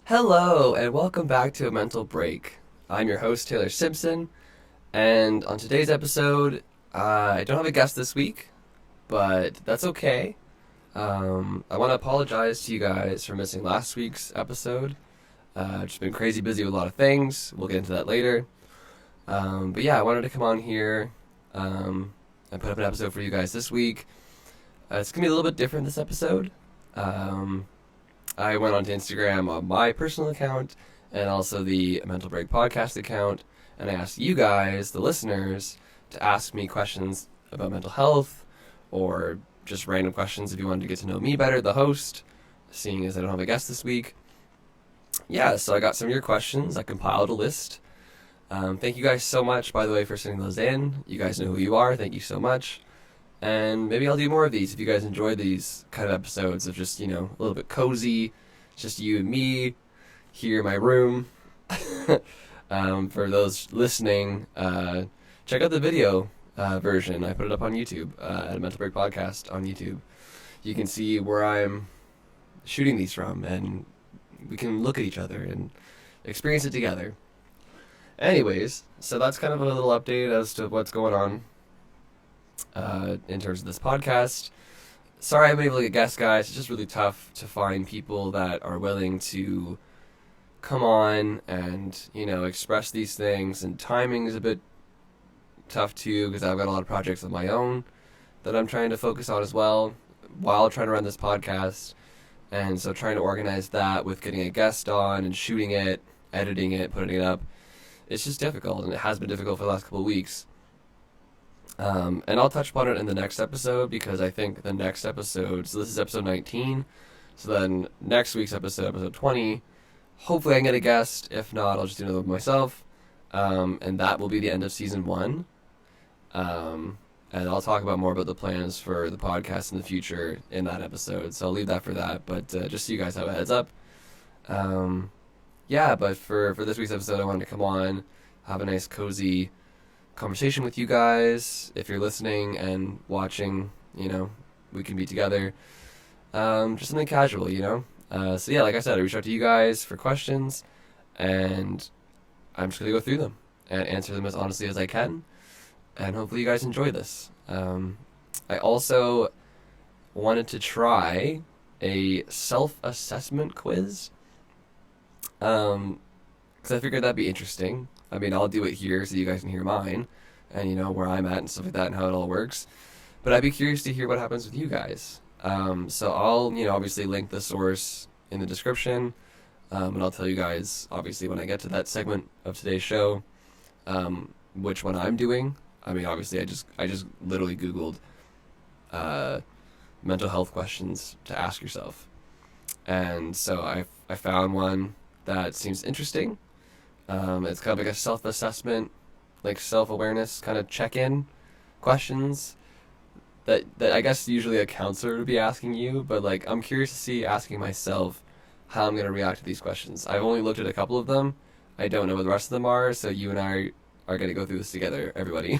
Hello, and welcome back to A Mental Break. I'm your host, Taylor Simpson, and on today's episode, I don't have a guest this week, but that's okay. I want to apologize to you guys for missing last week's episode. I've just been crazy busy with a lot of things. We'll get into that later. But yeah, I wanted to come on here and put up an episode for you guys this week. It's going to be a little bit different this episode. I went onto Instagram on my personal account and also the Mental Break podcast account, and I asked you guys, the listeners, to ask me questions about mental health or just random questions if you wanted to get to know me better, the host, seeing as I don't have a guest this week. Yeah, so I got some of your questions. I compiled a list. Thank you guys so much, by the way, for sending those in. You guys know who you are. Thank you so much. And maybe I'll do more of these if you guys enjoy these kind of episodes of just, a little bit cozy, just you and me here in my room. For those listening, check out the video version. I put it up on YouTube, at a Mental Break Podcast on YouTube. You can see where I'm shooting these from, and we can look at each other and experience it together. Anyways, so that's kind of a little update as to what's going on in terms of this podcast. Sorry I haven't been able to get guests, guys. It's just really tough to find people that are willing to come on and, express these things. And timing is a bit tough too, because I've got a lot of projects of my own that I'm trying to focus on as well while trying to run this podcast. And so trying to organize that with getting a guest on and shooting it, editing it, putting it up, it's just difficult, and it has been difficult for the last couple of weeks. And I'll touch upon it in the next episode, because I think the next episode, so this is episode 19, so then next week's episode 20, hopefully I can get a guest. If not, I'll just do another one myself, and that will be the end of season 1, and I'll talk about more about the plans for the podcast in the future in that episode, so I'll leave that for that, but just so you guys have a heads up. Yeah, but for this week's episode, I wanted to come on, have a nice cozy conversation with you guys. If you're listening and watching, we can be together. Just something casual, So yeah, like I said, I reached out to you guys for questions, and I'm just going to go through them and answer them as honestly as I can, and hopefully you guys enjoy this. I also wanted to try a self-assessment quiz, because I figured that'd be interesting. I mean, I'll do it here so you guys can hear mine and, where I'm at and stuff like that and how it all works. But I'd be curious to hear what happens with you guys. So I'll, obviously link the source in the description. And I'll tell you guys, obviously, when I get to that segment of today's show, which one I'm doing. I mean, obviously, I just literally Googled mental health questions to ask yourself. And so I found one that seems interesting. It's kind of like a self-assessment, like self-awareness kind of check-in questions that I guess usually a counselor would be asking you, but like I'm curious to see asking myself how I'm going to react to these questions. I've only looked at a couple of them. I don't know what the rest of them are, so you and I are going to go through this together, everybody.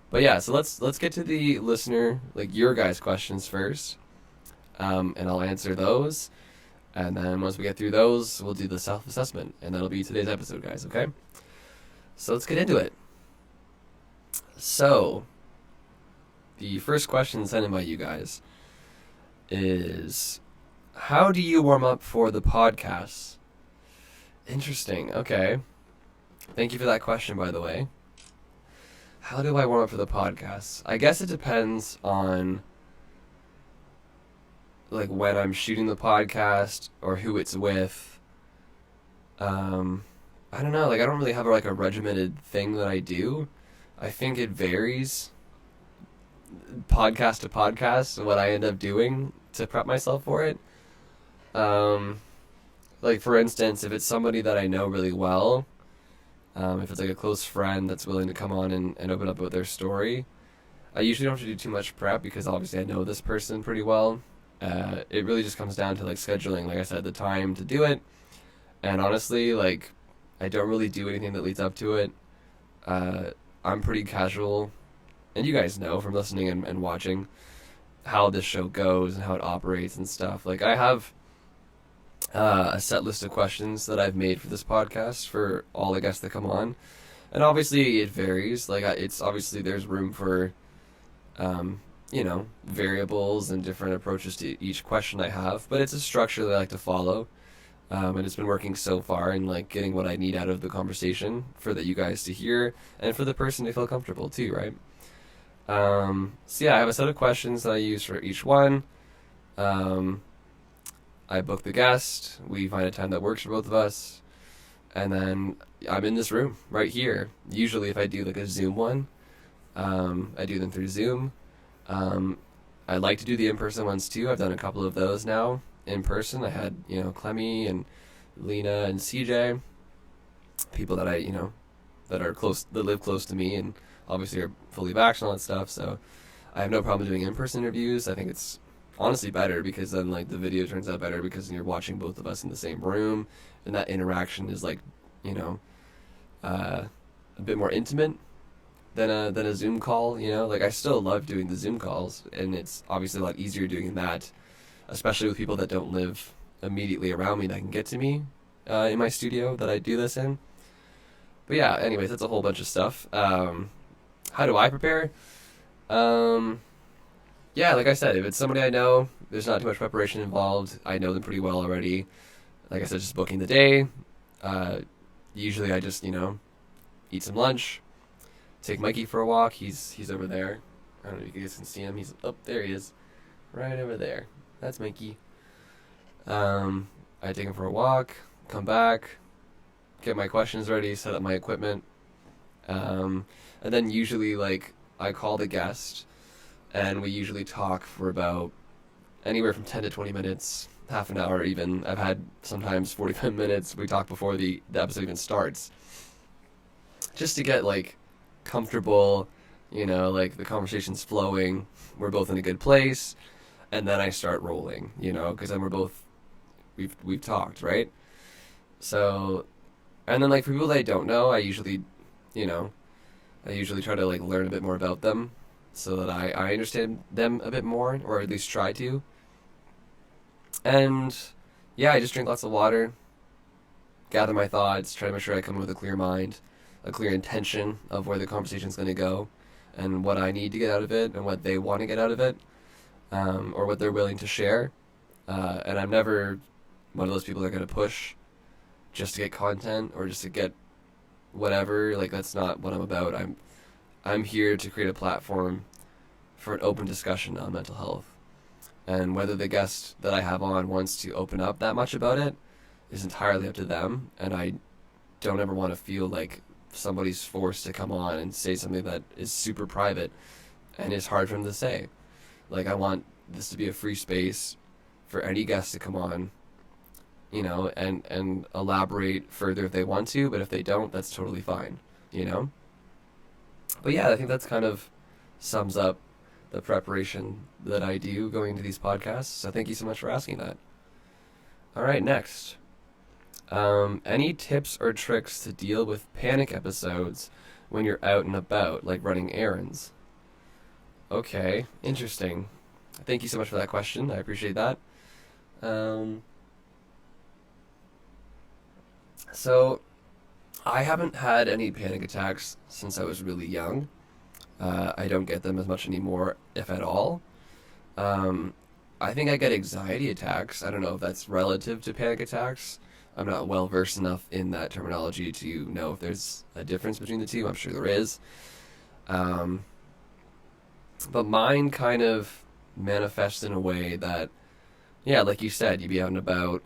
But yeah, so let's get to the listener, like your guys' questions first, and I'll answer those. And then once we get through those, we'll do the self-assessment. And that'll be today's episode, guys, okay? So let's get into it. So, the first question sent in by you guys is, how do you warm up for the podcast? Interesting, okay. Thank you for that question, by the way. How do I warm up for the podcast? I guess it depends on like when I'm shooting the podcast or who it's with. I don't know, like I don't really have like a regimented thing that I do. I think it varies podcast to podcast what I end up doing to prep myself for it. Like for instance, if it's somebody that I know really well, if it's like a close friend that's willing to come on and open up about their story, I usually don't have to do too much prep because obviously I know this person pretty well. It really just comes down to like scheduling, like I said, the time to do it. And honestly, like I don't really do anything that leads up to it. I'm pretty casual, and you guys know from listening and watching how this show goes and how it operates and stuff. Like I have a set list of questions that I've made for this podcast for all the guests that come on. And obviously it varies. Like it's obviously there's room for, variables and different approaches to each question I have. But it's a structure that I like to follow, and it's been working so far in like getting what I need out of the conversation for you guys to hear and for the person to feel comfortable too, right? So yeah, I have a set of questions that I use for each one. Um, I book the guest. We find a time that works for both of us, and then I'm in this room right here. Usually, if I do like a Zoom one, I do them through Zoom. Um, I like to do the in-person ones too. I've done a couple of those now in person. I had Clemmy and Lena and CJ, people that that are close, that live close to me, and obviously are fully vaxxed and all that stuff. So I have no problem doing in-person interviews. I think it's honestly better because then like the video turns out better because you're watching both of us in the same room, and that interaction is like, you know, a bit more intimate than a Zoom call. Like I still love doing the Zoom calls, and it's obviously a lot easier doing that, especially with people that don't live immediately around me that can get to me in my studio that I do this in. But yeah, anyways, that's a whole bunch of stuff. How do I prepare? Um, yeah, like I said, if it's somebody I know, there's not too much preparation involved. I know them pretty well already. Like I said, just booking the day. Uh, Usually I just, eat some lunch, take Mikey for a walk. He's over there. I don't know if you guys can see him. He's up there. He is, right over there. That's Mikey. I take him for a walk, come back, get my questions ready, set up my equipment, and then usually like I call the guest, and we usually talk for about anywhere from 10 to 20 minutes, half an hour even. I've had sometimes 45 minutes. We talk before the episode even starts, just to get like comfortable, like the conversation's flowing, we're both in a good place, and then I start rolling, because then we've talked, right? So, and then like for people that I don't know, you know, I usually try to like learn a bit more about them so that I understand them a bit more, or at least try to. And yeah, I just drink lots of water, gather my thoughts, try to make sure I come in with a clear mind, a clear intention of where the conversation's going to go, and what I need to get out of it, and what they want to get out of it, or what they're willing to share. And I'm never one of those people that are going to push just to get content or just to get whatever. Like that's not what I'm about. I'm here to create a platform for an open discussion on mental health. And whether the guest that I have on wants to open up that much about it is entirely up to them. And I don't ever want to feel like somebody's forced to come on and say something that is super private and is hard for them to say. Like I want this to be a free space for any guest to come on, and elaborate further if they want to, but if they don't, that's totally fine, But yeah, I think that's kind of sums up the preparation that I do going into these podcasts. So thank you so much for asking that. All right, next. Any tips or tricks to deal with panic episodes when you're out and about, like running errands? Okay, interesting. Thank you so much for that question. I appreciate that. So, I haven't had any panic attacks since I was really young. I don't get them as much anymore, if at all. Um, I think I get anxiety attacks. I don't know if that's relative to panic attacks. I'm not well versed enough in that terminology to know if there's a difference between the two. I'm sure there is. Um, but mine kind of manifests in a way that, yeah, like you said, you'd be out and about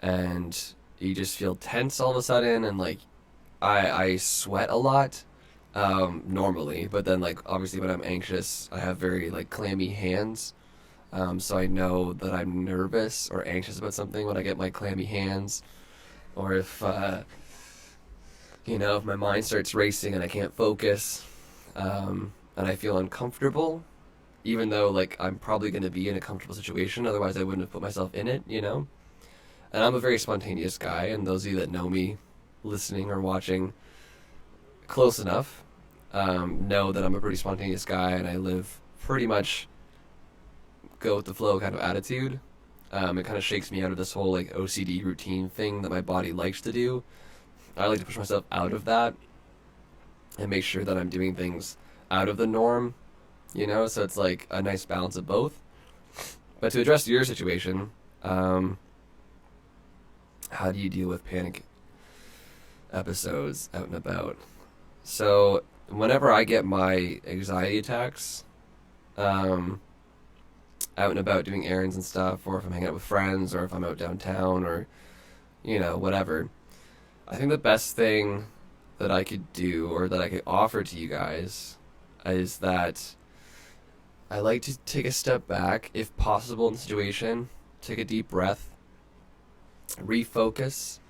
and you just feel tense all of a sudden, and like I sweat a lot normally, but then like obviously when I'm anxious, I have very like clammy hands. So I know that I'm nervous or anxious about something when I get my clammy hands, or if my mind starts racing and I can't focus, and I feel uncomfortable, even though like I'm probably going to be in a comfortable situation, otherwise I wouldn't have put myself in it. And I'm a very spontaneous guy, and those of you that know me, listening or watching close enough, know that I'm a pretty spontaneous guy, and I live pretty much go with the flow kind of attitude. It kind of shakes me out of this whole like OCD routine thing that my body likes to do. I like to push myself out of that and make sure that I'm doing things out of the norm, so it's like a nice balance of both. But to address your situation, how do you deal with panic episodes out and about? So whenever I get my anxiety attacks, out and about doing errands and stuff, or if I'm hanging out with friends, or if I'm out downtown, or whatever, I think the best thing that I could do, or that I could offer to you guys, is that I like to take a step back, if possible, in the situation, take a deep breath, refocus,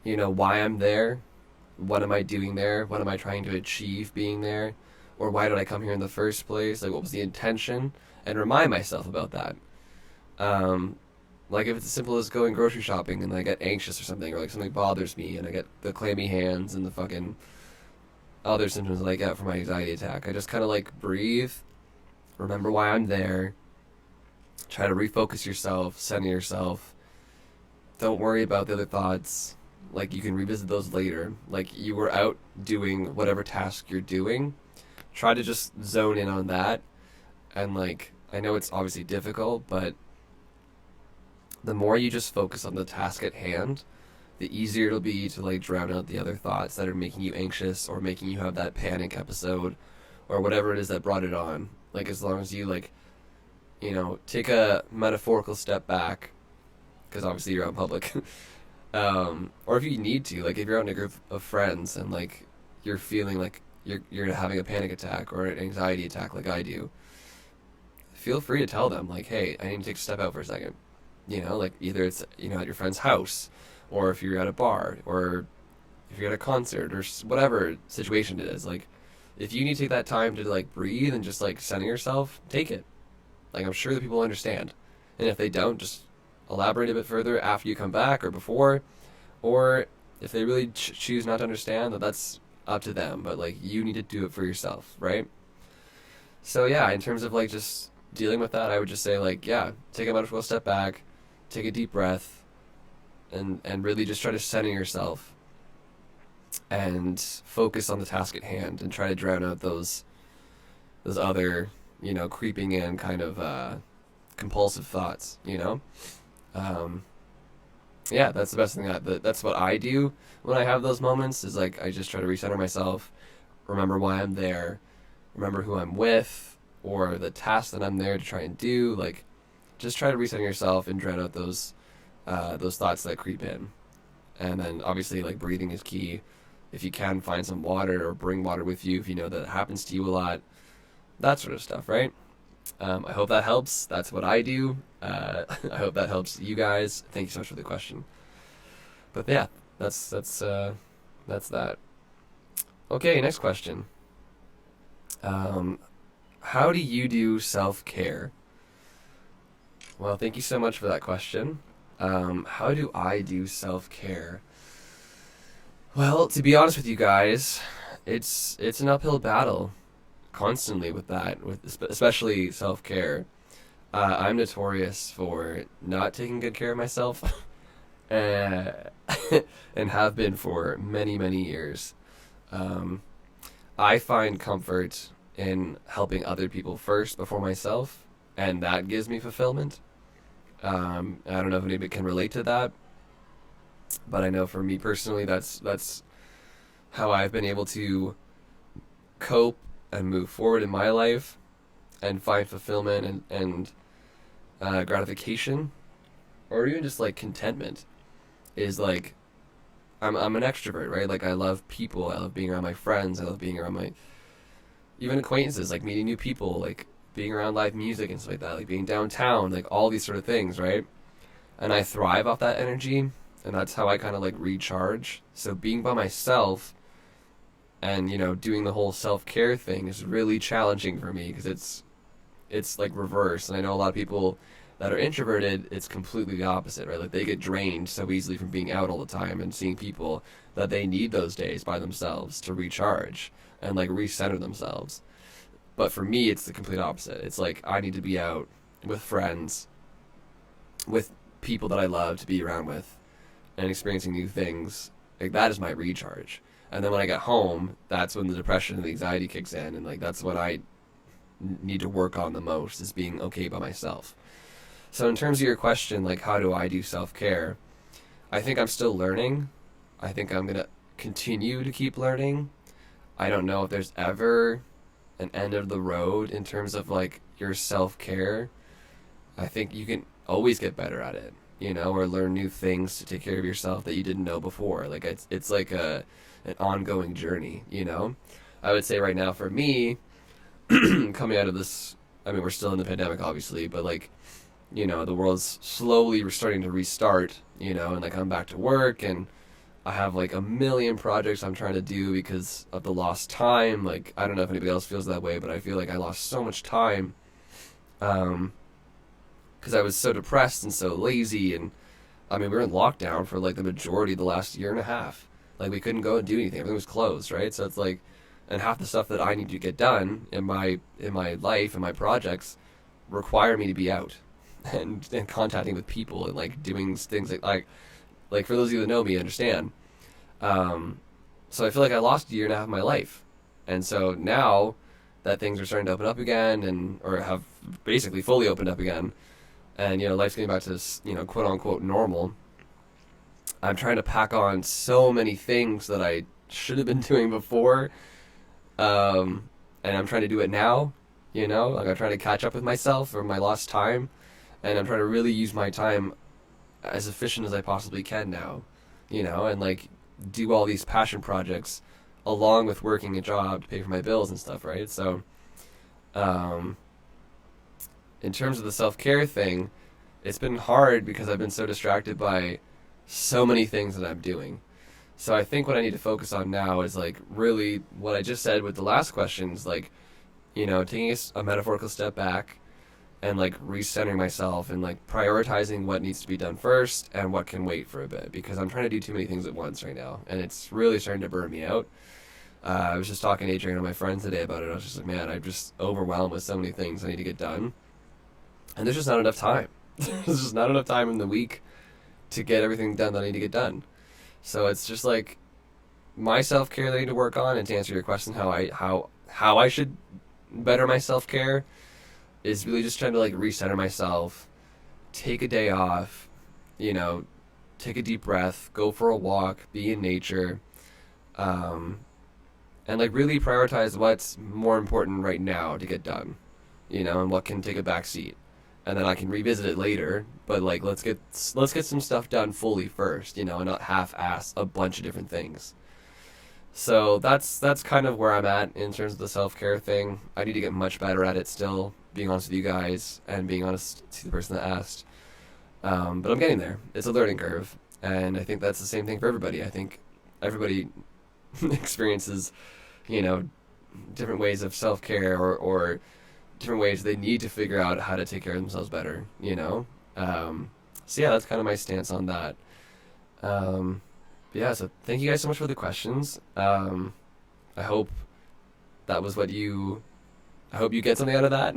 why I'm there, what am I doing there, what am I trying to achieve being there, or why did I come here in the first place, like what was the intention, and remind myself about that. Like if it's as simple as going grocery shopping and I get anxious or something, or like something bothers me and I get the clammy hands and the fucking other symptoms that I get from my anxiety attack, I just kind of like breathe, remember why I'm there, try to refocus yourself, center yourself. Don't worry about the other thoughts. Like you can revisit those later. Like you were out doing whatever task you're doing. Try to just zone in on that. And like, I know it's obviously difficult, but the more you just focus on the task at hand, the easier it'll be to like drown out the other thoughts that are making you anxious or making you have that panic episode or whatever it is that brought it on. Like as long as you like, take a metaphorical step back, because obviously you're out in public, or if you need to, like if you're out in a group of friends and like you're feeling like you're having a panic attack or an anxiety attack like I do, feel free to tell them like, hey, I need to take a step out for a second. Like either it's at your friend's house, or if you're at a bar, or if you're at a concert, or whatever situation it is. Like if you need to take that time to like breathe and just like center yourself, take it. Like I'm sure that people understand, and if they don't, just elaborate a bit further after you come back or before, or if they really choose not to understand, that's up to them. But like you need to do it for yourself, right? So yeah, in terms of like just dealing with that, I would just say like, yeah, take a metaphorical step back, take a deep breath, and really just try to center yourself and focus on the task at hand and try to drown out those other creeping in kind of compulsive thoughts. Yeah, that's the best thing. That's what I do when I have those moments, is like I just try to recenter myself, remember why I'm there, remember who I'm with, or the task that I'm there to try and do. Like just try to recenter yourself and drown out those thoughts that creep in. And then obviously like breathing is key. If you can, find some water or bring water with you if you know that it happens to you a lot. That sort of stuff, right? I hope that helps. That's what I do. I hope that helps you guys. Thank you so much for the question. But yeah, that's that. Okay, next question. How do you do self-care? Well, thank you so much for that question. How do I do self-care? Well, to be honest with you guys, it's an uphill battle constantly with that, especially self-care. I'm notorious for not taking good care of myself, uh, and have been for many, many years. I find comfort in helping other people first before myself, and that gives me fulfillment. I don't know if anybody can relate to that, but I know for me personally, that's how I've been able to cope and move forward in my life and find fulfillment and gratification, or even just like contentment. Is like I'm an extrovert, right? Like I love people. I love being around my friends. I love being around my even acquaintances, like meeting new people, like being around live music and stuff like that, like being downtown, like all these sort of things, right? And I thrive off that energy, and that's how I kind of like recharge. So being by myself and doing the whole self-care thing is really challenging for me, because it's like reverse. And I know a lot of people that are introverted, it's completely the opposite, right? Like they get drained so easily from being out all the time and seeing people, that they need those days by themselves to recharge and like recenter themselves. But for me, it's the complete opposite. It's like I need to be out with friends, with people that I love to be around with and experiencing new things, like that is my recharge. And then when I get home, that's when the depression and the anxiety kicks in, and like that's what I need to work on the most, is being okay by myself. So in terms of your question, like how do I do self-care, I think I'm still learning. I think I'm going to continue to keep learning. I don't know if there's ever an end of the road in terms of like your self-care. I think you can always get better at it, or learn new things to take care of yourself that you didn't know before. Like it's like an ongoing journey. I would say right now for me, coming out of this, I mean, we're still in the pandemic obviously, but like, the world's slowly starting to restart, and like I'm back to work, and I have like a million projects I'm trying to do because of the lost time. Like, I don't know if anybody else feels that way, but I feel like I lost so much time because I was so depressed and so lazy. And I mean, we were in lockdown for like the majority of the last year and a half. Like, we couldn't go and do anything. Everything was closed, right? So it's like, and half the stuff that I need to get done in my life and my projects require me to be out and contacting with people and like doing things like for those of you that know me understand. So I feel like I lost a year and a half of my life, and so now that things are starting to open up again, or have basically fully opened up again, and life's getting back to quote unquote normal, I'm trying to pack on so many things that I should have been doing before, and I'm trying to do it now. Like I'm trying to catch up with myself or my lost time, and I'm trying to really use my time as efficient as I possibly can now, and like do all these passion projects along with working a job to pay for my bills and stuff, right? So, in terms of the self-care thing, it's been hard because I've been so distracted by so many things that I'm doing. So I think what I need to focus on now is like really what I just said with the last questions, like, taking a metaphorical step back and like recentering myself and like prioritizing what needs to be done first and what can wait for a bit, because I'm trying to do too many things at once right now and it's really starting to burn me out. I was just talking to Adrian and my friends today about it. I was just like, man, I'm just overwhelmed with so many things I need to get done, and there's just not enough time. There's just not enough time in the week to get everything done that I need to get done. So it's just like my self-care that I need to work on. And to answer your question, how I should better my self-care is really just trying to like recenter myself, take a day off, take a deep breath, go for a walk, be in nature, and like really prioritize what's more important right now to get done, and what can take a back seat. And then I can revisit it later, but like let's get some stuff done fully first, and not half-ass a bunch of different things. So that's kind of where I'm at in terms of the self-care thing. I need to get much better at it still, being honest with you guys and being honest to the person that asked. But I'm getting there. It's a learning curve, and I think that's the same thing for everybody. I think everybody experiences, different ways of self-care or different ways they need to figure out how to take care of themselves better, So yeah, that's kind of my stance on that. Yeah, so thank you guys so much for the questions. I hope that was I hope you get something out of that.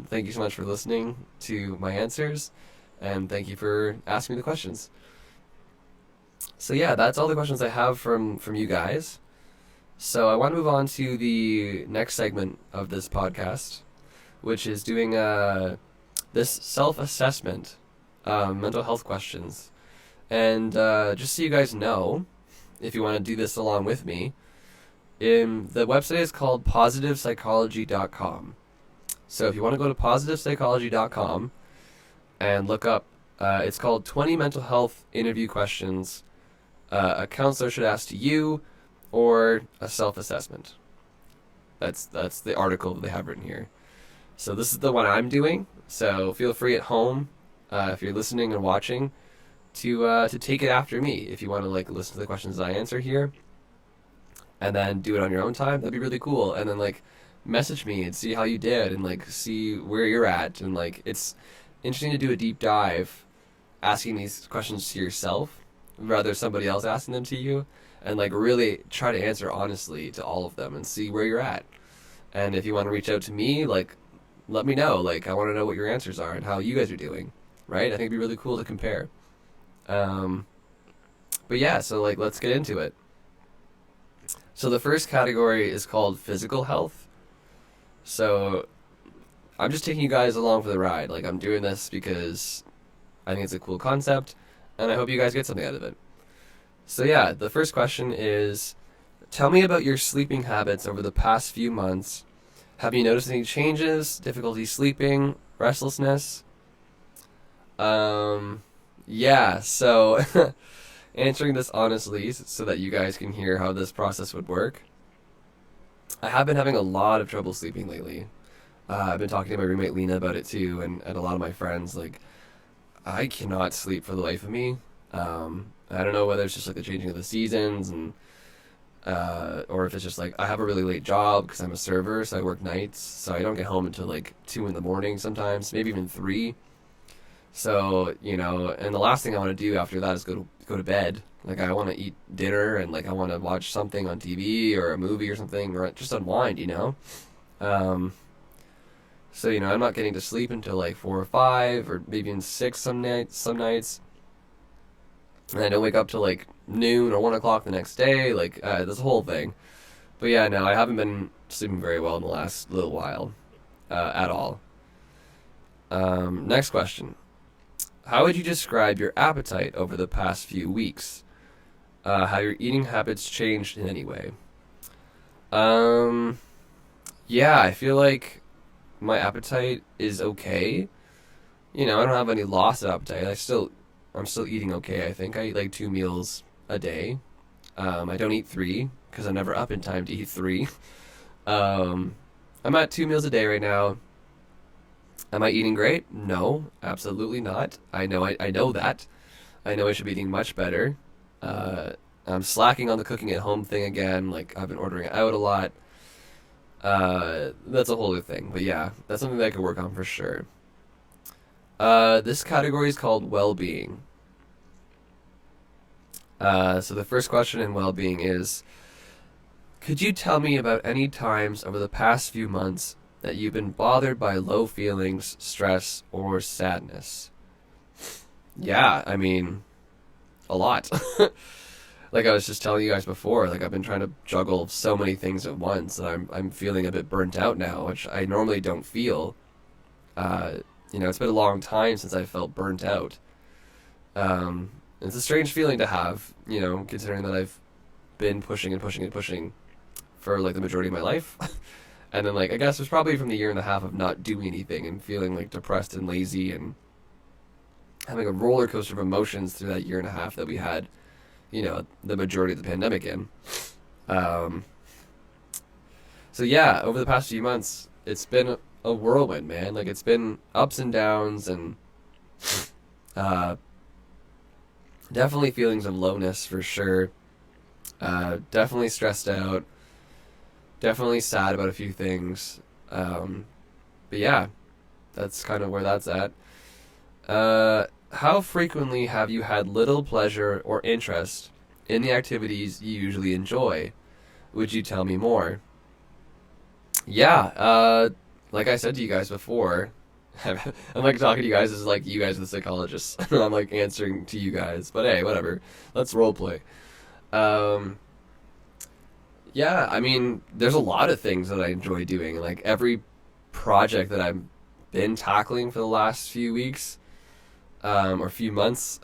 Thank you so much for listening to my answers, and thank you for asking me the questions. So yeah, that's all the questions I have from you guys. So I want to move on to the next segment of this podcast, which is doing this self-assessment, mental health questions. And just so you guys know, if you want to do this along with me, the website is called positivepsychology.com. So if you want to go to positivepsychology.com and look up, it's called 20 Mental Health Interview Questions a counselor should ask to you, or a self-assessment. That's the article that they have written here. So this is the one I'm doing. So feel free at home, if you're listening and watching, to take it after me. If you want to like listen to the questions I answer here, and then do it on your own time, that'd be really cool. And then like message me and see how you did, and like see where you're at. And like it's interesting to do a deep dive, asking these questions to yourself rather than somebody else asking them to you, and like really try to answer honestly to all of them and see where you're at. And if you want to reach out to me, like let me know. Like I want to know what your answers are and how you guys are doing. right? I think it'd be really cool to compare. Um, but yeah, so like let's get into it. So the first category is called physical health. So I'm just taking you guys along for the ride. Like I'm doing this because I think it's a cool concept, and I hope you guys get something out of it. So yeah, the first question is, tell me about your sleeping habits over the past few months. Have you noticed any changes, difficulty sleeping, restlessness? Um, yeah, so answering this honestly so that you guys can hear how this process would work. I have been having a lot of trouble sleeping lately. I've been talking to my roommate Lena about it too, and a lot of my friends. Like, I cannot sleep for the life of me. I don't know whether it's just like the changing of the seasons and or if it's just like I have a really late job because I'm a server, so I work nights, so I don't get home until like 2 in the morning sometimes, maybe even 3. So and the last thing I want to do after that is go to bed. Like I want to eat dinner and like I want to watch something on TV or a movie or something or just unwind. Um, so I'm not getting to sleep until like 4 or 5 or maybe even 6 some nights. And I don't wake up till like noon or 1 o'clock the next day. Like this whole thing. But yeah, no, I haven't been sleeping very well in the last little while at all. Next question. How would you describe your appetite over the past few weeks? How your eating habits changed in any way? Um, yeah, I feel like my appetite is okay. I don't have any loss of appetite. I'm still eating okay. I think I eat like 2 meals a day. I don't eat three because I'm never up in time to eat three. Um, I'm at 2 meals a day right now. Am I eating great? No, absolutely not. I know that. I know I should be eating much better. Uh, I'm slacking on the cooking at home thing again. Like I've been ordering out a lot. That's a whole other thing. But yeah, that's something that I could work on for sure. This category is called well-being. So the first question in well-being is, could you tell me about any times over the past few months that you've been bothered by low feelings, stress, or sadness? Yeah, I mean, a lot. Like I was just telling you guys before, like I've been trying to juggle so many things at once that I'm feeling a bit burnt out now, which I normally don't feel. Uh, it's been a long time since I felt burnt out. It's a strange feeling to have, considering that I've been pushing and pushing and pushing for like the majority of my life. And then like I guess it was probably from the year and a half of not doing anything and feeling like depressed and lazy and having a roller coaster of emotions through that year and a half that we had, the majority of the pandemic in. Um, so yeah, over the past few months, it's been a whirlwind, man. Like it's been ups and downs and uh, definitely feelings of lowness for sure. Definitely stressed out. Definitely sad about a few things. But yeah, that's kind of where that's at. How frequently have you had little pleasure or interest in the activities you usually enjoy? Would you tell me more? Yeah, like I said to you guys before, I'm like talking to you guys as like you guys are the psychologists. I'm like answering to you guys, but hey, whatever. Let's role play. Um, yeah, I mean, there's a lot of things that I enjoy doing. Like every project that I've been tackling for the last few weeks, or few months,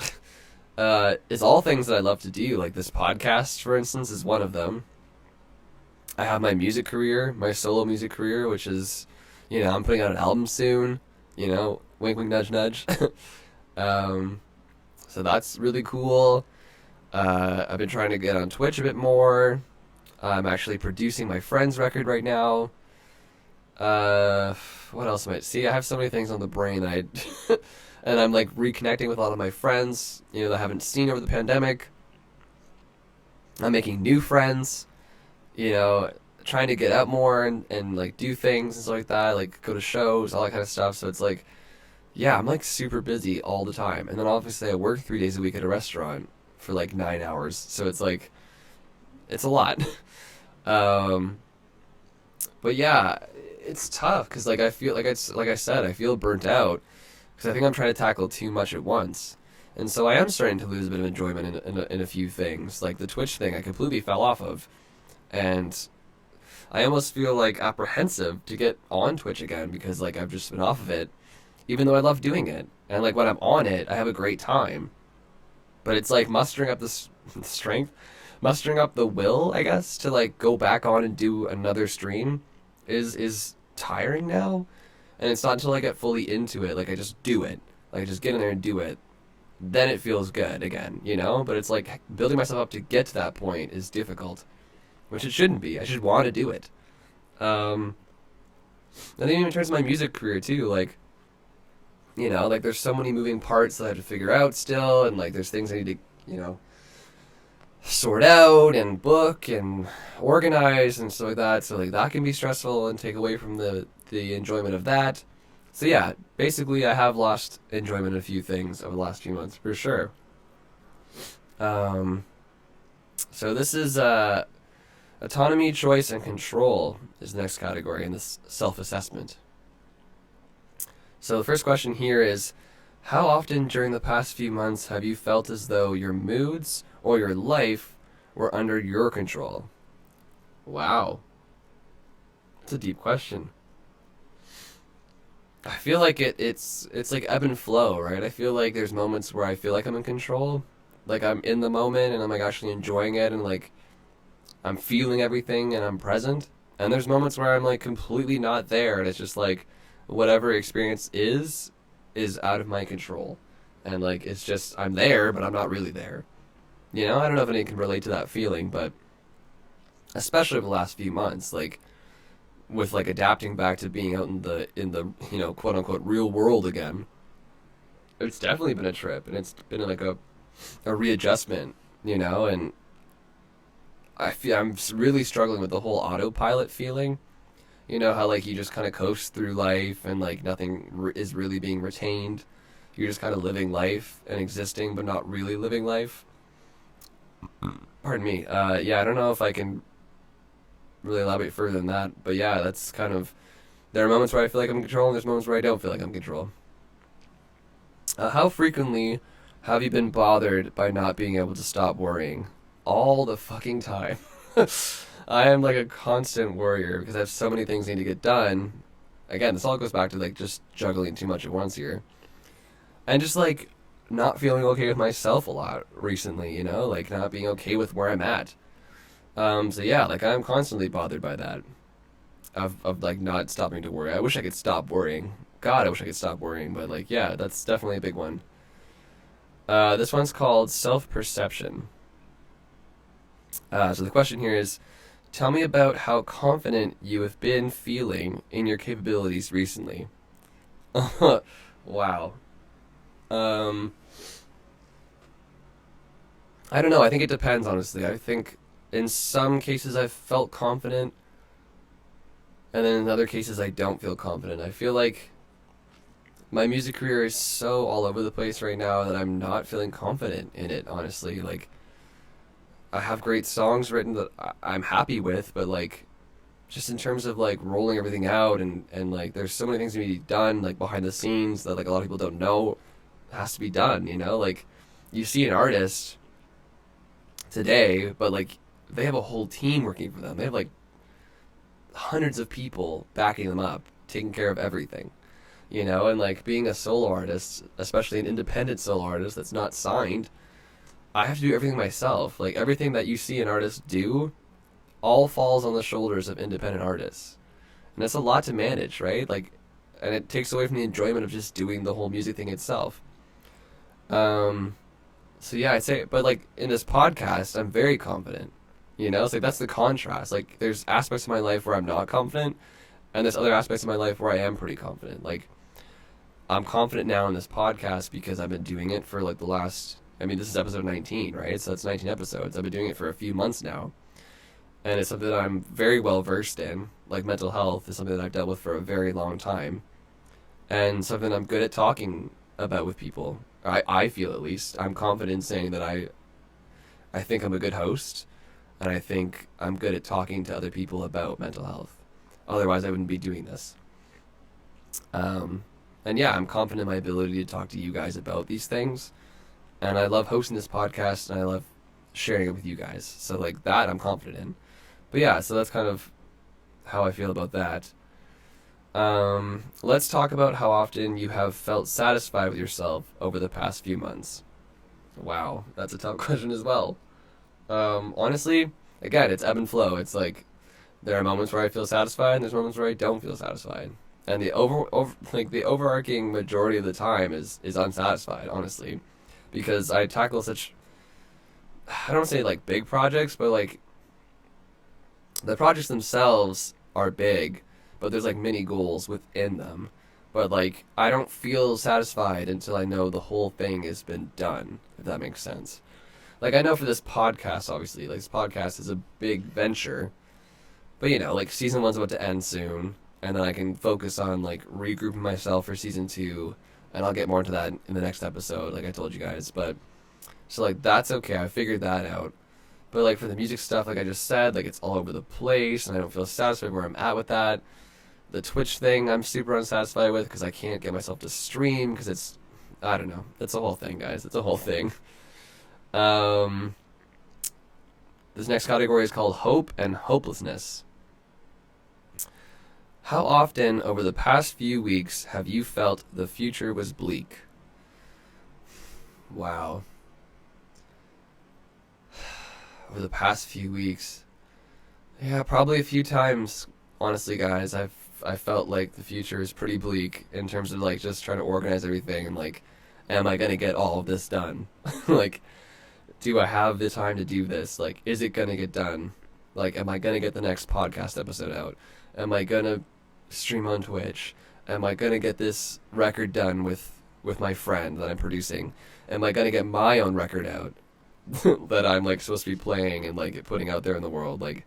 is all things that I love to do. Like this podcast, for instance, is one of them. I have my music career, my solo music career, which is, I'm putting out an album soon. Wink, wink, nudge, nudge. um, so that's really cool. I've been trying to get on Twitch a bit more. I'm actually producing my friend's record right now. What else might see? I have so many things on the brain that I, and I'm like reconnecting with a lot of my friends, that I haven't seen over the pandemic. I'm making new friends, trying to get out more and like do things and stuff like that, like go to shows, all that kind of stuff. So it's like, yeah, I'm like super busy all the time. And then obviously I work 3 days a week at a restaurant for like 9 hours. So it's like, it's a lot. um, but yeah, it's tough because like I feel like I said, I feel burnt out. because I think I'm trying to tackle too much at once. And so I am starting to lose a bit of enjoyment in a few things. Like the Twitch thing, I completely fell off of. And I almost feel like apprehensive to get on Twitch again because like I've just been off of it, even though I love doing it. And like when I'm on it, I have a great time. But it's like mustering up the strength, mustering up the will, I guess, to like go back on and do another stream is tiring now. And it's not until I get fully into it, like I just do it, like I just get in there and do it, then it feels good again, you know? But it's like building myself up to get to that point is difficult, which it shouldn't be. I should want to do it. And then even in terms of my music career too, like, you know, like there's so many moving parts that I have to figure out still, and like there's things I need to, you know, sort out and book and organize and stuff like that. So like that can be stressful and take away from the enjoyment of that. So yeah, basically I have lost enjoyment in a few things over the last few months for sure. So this is autonomy, choice, and control is the next category in this self-assessment. So the first question here is, how often during the past few months have you felt as though your moods or your life were under your control? Wow. That's a deep question. I feel like it's like ebb and flow, right? I feel like there's moments where I feel like I'm in control, like I'm in the moment and I'm like actually enjoying it and like I'm feeling everything and I'm present. And there's moments where I'm like completely not there and it's just like whatever experience is out of my control. And like it's just I'm there but I'm not really there. You know, I don't know if anyone can relate to that feeling, but especially over the last few months, like with like adapting back to being out in the you know, quote unquote real world again. It's definitely been a trip and it's been like a readjustment, you know, and I feel I'm really struggling with the whole autopilot feeling. You know how like you just kind of coast through life and like nothing is really being retained. You're just kind of living life and existing, but not really living life. Pardon me. Yeah, I don't know if I can really elaborate further than that, but yeah, that's kind of. There are moments where I feel like I'm in control, and there's moments where I don't feel like I'm in control. How frequently have you been bothered by not being able to stop worrying? All the fucking time. I am like a constant worrier because I have so many things I need to get done. Again, this all goes back to like just juggling too much at once here. And just like not feeling okay with myself a lot recently, you know, like not being okay with where I'm at. So yeah, like I'm constantly bothered by that. Of like not stopping to worry. I wish I could stop worrying. God, I wish I could stop worrying, but like yeah, that's definitely a big one. This one's called self-perception. So the question here is, tell me about how confident you have been feeling in your capabilities recently. Wow. I don't know. I think it depends, honestly. I think in some cases I've felt confident, and then in other cases I don't feel confident. I feel like my music career is so all over the place right now that I'm not feeling confident in it, honestly. Like, I have great songs written that I'm happy with, but like, just in terms of like rolling everything out and like, there's so many things that need to be done like behind the scenes that like a lot of people don't know has to be done. You know, like you see an artist today, but like they have a whole team working for them. They have like hundreds of people backing them up, taking care of everything. You know, and like being a solo artist, especially an independent solo artist that's not signed, I have to do everything myself. Like everything that you see an artist do all falls on the shoulders of independent artists. And that's a lot to manage, right? Like, and it takes away from the enjoyment of just doing the whole music thing itself. So yeah, I'd say, but like in this podcast, I'm very confident. You know, it's like that's the contrast. Like there's aspects of my life where I'm not confident, and there's other aspects of my life where I am pretty confident. Like I'm confident now in this podcast because I've been doing it for like the last, I mean, this is episode 19, right? So it's 19 episodes. I've been doing it for a few months now. And it's something that I'm very well versed in. Like mental health is something that I've dealt with for a very long time. And something I'm good at talking about with people. I feel at least. I'm confident in saying that I think I'm a good host. And I think I'm good at talking to other people about mental health. Otherwise I wouldn't be doing this. yeah, I'm confident in my ability to talk to you guys about these things. And I love hosting this podcast, and I love sharing it with you guys. So like that, I'm confident in. But yeah, so that's kind of how I feel about that. Let's talk about how often you have felt satisfied with yourself over the past few months. Wow, that's a tough question as well. Honestly, again, it's ebb and flow. It's like there are moments where I feel satisfied, and there's moments where I don't feel satisfied. And the like the overarching majority of the time is unsatisfied, honestly, because I tackle such, I don't say like big projects, but like the projects themselves are big, but there's like mini goals within them. But like I don't feel satisfied until I know the whole thing has been done, if that makes sense. Like I know for this podcast, obviously, like this podcast is a big venture, but like season one's about to end soon, and then I can focus on like regrouping myself for season two, and I'll get more into that in the next episode, like I told you guys. But so like that's okay. I figured that out. But like for the music stuff, like I just said, like it's all over the place, and I don't feel satisfied where I'm at with that. The Twitch thing, I'm super unsatisfied with because I can't get myself to stream because I don't know. It's a whole thing, guys. It's a whole thing. Um, this next category is called hope and hopelessness. How often over the past few weeks have you felt the future was bleak? Wow. Over the past few weeks. Yeah, probably a few times, honestly, guys. I felt like the future is pretty bleak in terms of like just trying to organize everything and like, am I gonna get all of this done? Like, do I have the time to do this? Like, is it gonna get done? Like, am I gonna get the next podcast episode out? Am I gonna stream on Twitch? Am I gonna get this record done with my friend that I'm producing? Am I gonna get my own record out that I'm like supposed to be playing and like putting out there in the world? Like,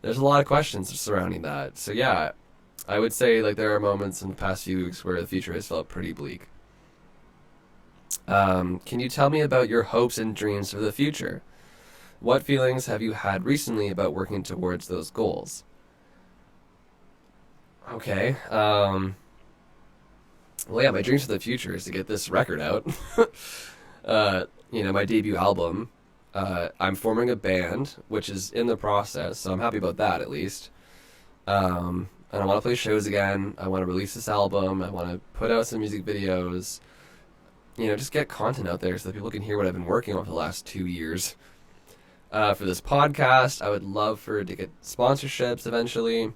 there's a lot of questions surrounding that. So yeah, I would say like there are moments in the past few weeks where the future has felt pretty bleak. Can you tell me about your hopes and dreams for the future? What feelings have you had recently about working towards those goals? Okay. Well, yeah, my dreams for the future is to get this record out. My debut album. I'm forming a band, which is in the process, so I'm happy about that at least. And I want to play shows again. I want to release this album. I want to put out some music videos. Just get content out there so that people can hear what I've been working on for the last 2 years. For this podcast, I would love to get sponsorships eventually,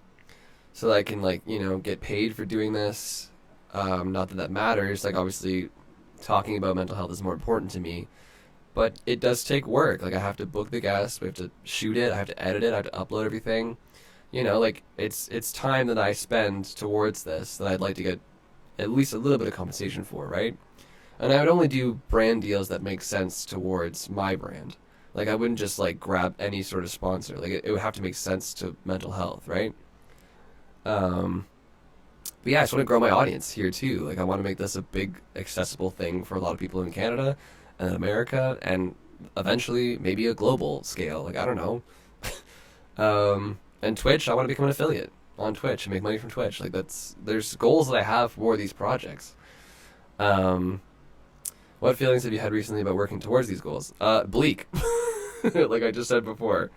so that I can get paid for doing this. Not that matters. Like obviously, talking about mental health is more important to me, but it does take work. Like I have to book the guests, we have to shoot it, I have to edit it, I have to upload everything. It's time that I spend towards this that I'd like to get at least a little bit of compensation for, right? And I would only do brand deals that make sense towards my brand. Like I wouldn't just grab any sort of sponsor. Like it would have to make sense to mental health, right? But yeah, I just want to grow my audience here too. Like I want to make this a big accessible thing for a lot of people in Canada and in America, and eventually maybe a global scale. Like I don't know. And Twitch, I want to become an affiliate on Twitch and make money from Twitch. Like there's goals that I have for these projects. What feelings have you had recently about working towards these goals? Bleak. Like I just said before,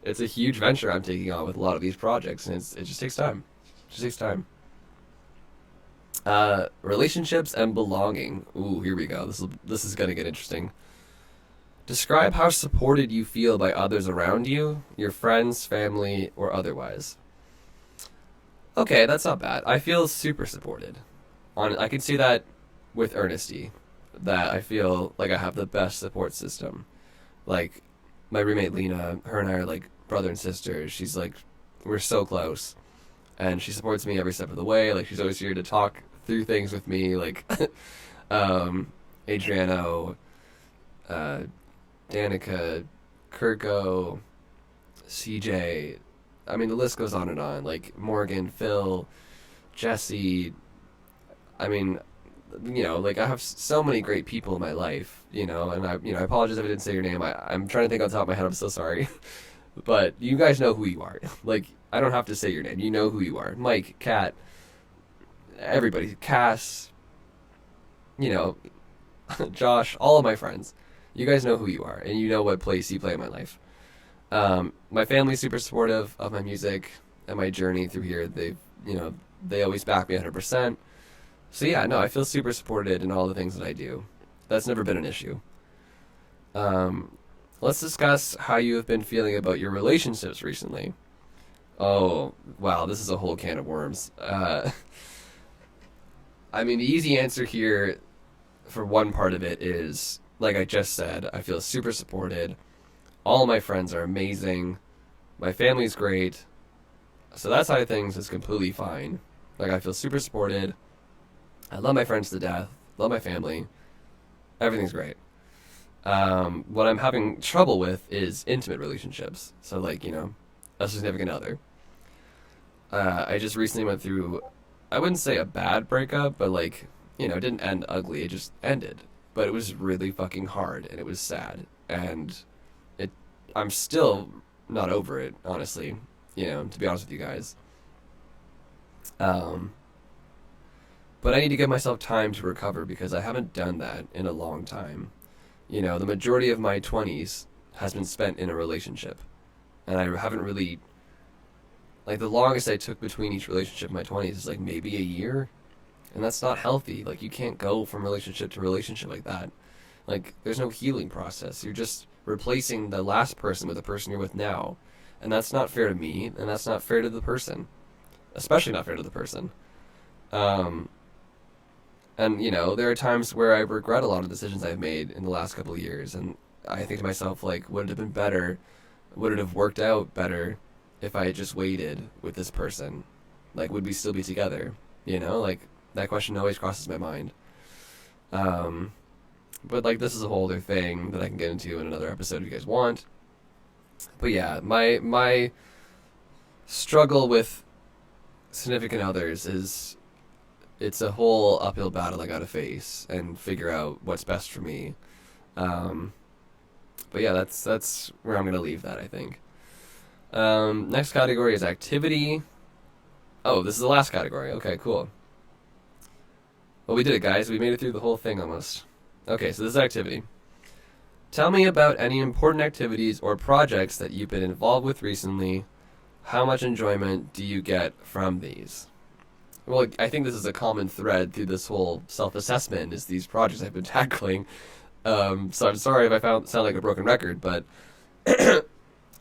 it's a huge venture I'm taking on with a lot of these projects, and it just takes time. It just takes time. Relationships and belonging. Ooh, here we go. This is gonna get interesting. Describe how supported you feel by others around you, your friends, family, or otherwise. Okay, that's not bad. I feel super supported. I can see that with Ernesty, that I feel like I have the best support system. Like my roommate Lena, her and I are like brother and sister. She's like, we're so close, and she supports me every step of the way. Like she's always here to talk through things with me. Like Adriano, Danica, Kirko, CJ. I mean, the list goes on and on. Like Morgan, Phil, Jesse. I mean, I have so many great people in my life, and I apologize if I didn't say your name. I'm trying to think on top of my head. I'm so sorry. But you guys know who you are. Like, I don't have to say your name. You know who you are. Mike, Kat, everybody. Cass, you know, Josh, all of my friends, you guys know who you are, and you know what place you play in my life. My family's super supportive of my music and my journey through here. They always back me 100%. So yeah, no, I feel super supported in all the things that I do. That's never been an issue. Let's discuss how you have been feeling about your relationships recently. Oh, wow, this is a whole can of worms. I mean, the easy answer here for one part of it is, like I just said, I feel super supported. All my friends are amazing. My family's great. So that side of things is completely fine. Like, I feel super supported. I love my friends to death. Love my family. Everything's great. What I'm having trouble with is intimate relationships. So, like, a significant other. I just recently went through, I wouldn't say a bad breakup, but, like, it didn't end ugly. It just ended. But it was really fucking hard, and it was sad. And I'm still not over it, honestly, to be honest with you guys. But I need to give myself time to recover because I haven't done that in a long time. The majority of my 20s has been spent in a relationship. And I haven't really, like, the longest I took between each relationship in my 20s is, like, maybe a year. And that's not healthy. Like, you can't go from relationship to relationship like that. Like, there's no healing process. You're just replacing the last person with the person you're with now. And that's not fair to me, and that's not fair to the person. Especially not fair to the person. And, there are times where I regret a lot of decisions I've made in the last couple of years. And I think to myself, like, would it have been better? Would it have worked out better if I had just waited with this person? Like, would we still be together? Like, that question always crosses my mind. But, like, this is a whole other thing that I can get into in another episode if you guys want. But yeah, my struggle with significant others is, it's a whole uphill battle I gotta face and figure out what's best for me. But yeah, that's where I'm gonna leave that, I think. Next category is activity. Oh, this is the last category. Okay, cool. Well, we did it, guys. We made it through the whole thing almost. Okay, so this is activity. Tell me about any important activities or projects that you've been involved with recently. How much enjoyment do you get from these? Well, I think this is a common thread through this whole self-assessment, is these projects I've been tackling. So I'm sorry if I sound like a broken record, but yeah,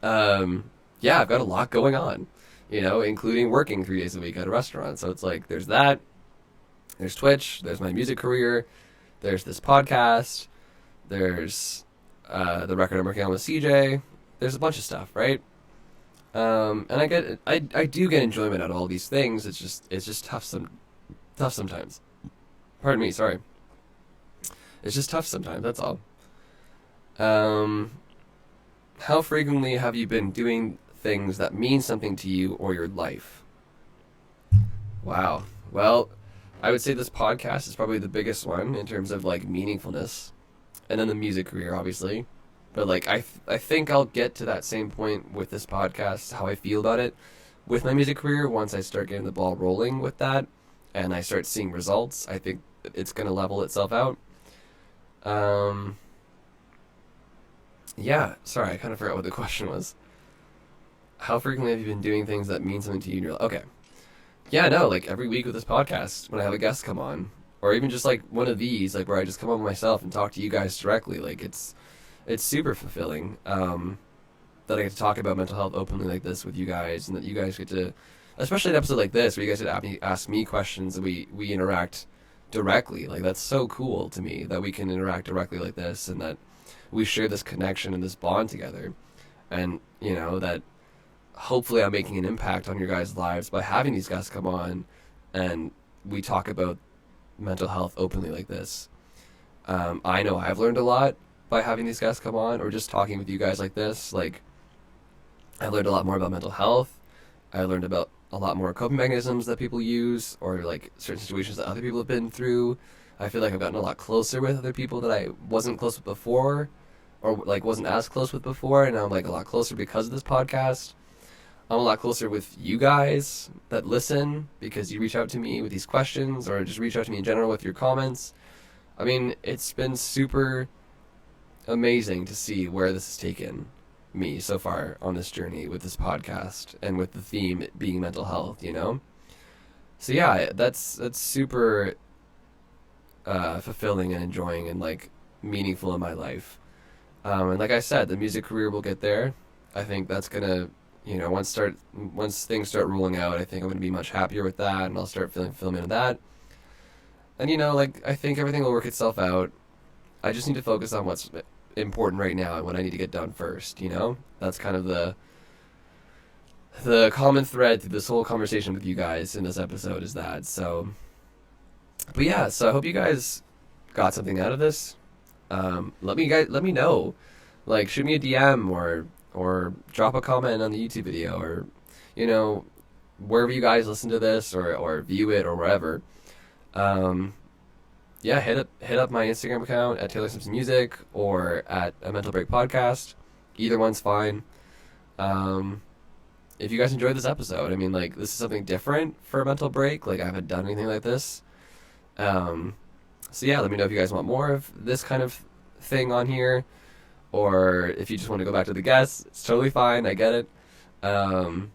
I've got a lot going on, including working 3 days a week at a restaurant. So it's like, there's that, there's Twitch, there's my music career, there's this podcast, there's the record I'm working on with CJ. There's a bunch of stuff, right? And I do get enjoyment out of all these things. It's just tough sometimes. Pardon me, sorry. It's just tough sometimes, that's all. How frequently have you been doing things that mean something to you or your life? Wow. Well, I would say this podcast is probably the biggest one in terms of, like, meaningfulness. And then the music career, obviously. But, like, I think I'll get to that same point with this podcast, how I feel about it, with my music career. Once I start getting the ball rolling with that, and I start seeing results, I think it's going to level itself out. Yeah, sorry, I kind of forgot what the question was. How frequently have you been doing things that mean something to you in your life? Okay. Yeah, no, like, every week with this podcast, when I have a guest come on, or even just, like, one of these, like, where I just come on myself and talk to you guys directly, like, it's super fulfilling, that I get to talk about mental health openly like this with you guys, and that you guys get to, especially an episode like this, where you guys get to ask me questions, and we interact directly. Like, that's so cool to me, that we can interact directly like this, and that we share this connection and this bond together, and, that hopefully I'm making an impact on your guys' lives by having these guys come on, and we talk about mental health openly like this. I know I've learned a lot by having these guys come on, or just talking with you guys like this. Like, I learned a lot more about mental health. I learned about a lot more coping mechanisms that people use, or, like, certain situations that other people have been through. I feel like I've gotten a lot closer with other people that I wasn't close with before, or, like, wasn't as close with before, and now I'm, like, a lot closer because of this podcast. I'm a lot closer with you guys that listen, because you reach out to me with these questions, or just reach out to me in general with your comments. I mean, it's been super amazing to see where this has taken me so far on this journey with this podcast and with the theme being mental health, you know? So yeah, that's super fulfilling and enjoying and like meaningful in my life. And like I said, the music career will get there. I think that's gonna, once things start rolling out, I think I'm gonna be much happier with that, and I'll start feeling fulfillment in that. And like I think everything will work itself out. I just need to focus on what's important right now and what I need to get done first. That's kind of the common thread through this whole conversation with you guys in this episode is that. So, but yeah, so I hope you guys got something out of this. Let me know. Like, shoot me a DM or drop a comment on the YouTube video, or wherever you guys listen to this or view it or wherever. Yeah, hit up my Instagram account at Taylor Simpson Music or at a Mental Break Podcast. Either one's fine. If you guys enjoyed this episode, I mean, like, this is something different for a mental break. Like, I haven't done anything like this. So yeah, let me know if you guys want more of this kind of thing on here, or if you just want to go back to the guests. It's totally fine. I get it. And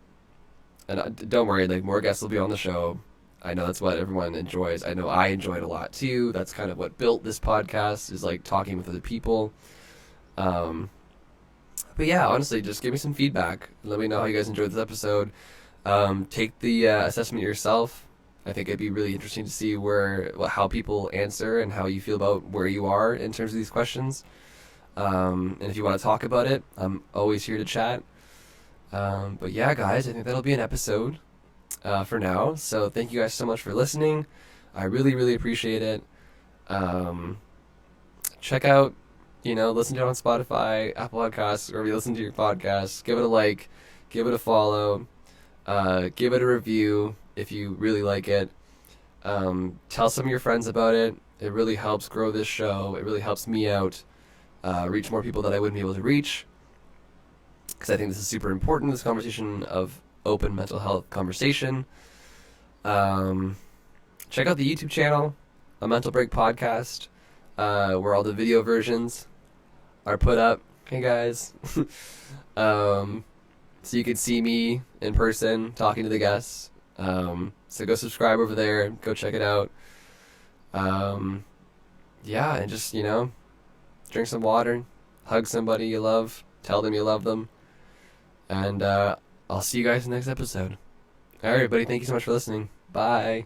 don't worry, like, more guests will be on the show. I know that's what everyone enjoys. I know I enjoy it a lot too. That's kind of what built this podcast, is like talking with other people. But yeah, honestly, just give me some feedback. Let me know how you guys enjoyed this episode. Take the assessment yourself. I think it'd be really interesting to see how people answer and how you feel about where you are in terms of these questions. And if you want to talk about it, I'm always here to chat. But yeah, guys, I think that'll be an episode for now. So thank you guys so much for listening. I really, really appreciate it. Check out, listen to it on Spotify, Apple Podcasts, wherever you listen to your podcasts. Give it a like, give it a follow, give it a review if you really like it. Tell some of your friends about it. It really helps grow this show. It really helps me out, reach more people that I wouldn't be able to reach. Because I think this is super important, this conversation of open mental health conversation. Check out the YouTube channel, A Mental Break Podcast, where all the video versions are put up. Hey guys. So you can see me in person talking to the guests. So go subscribe over there. Go check it out. Yeah, and just, drink some water. Hug somebody you love. Tell them you love them. And I'll see you guys in the next episode. All right, everybody. Thank you so much for listening. Bye.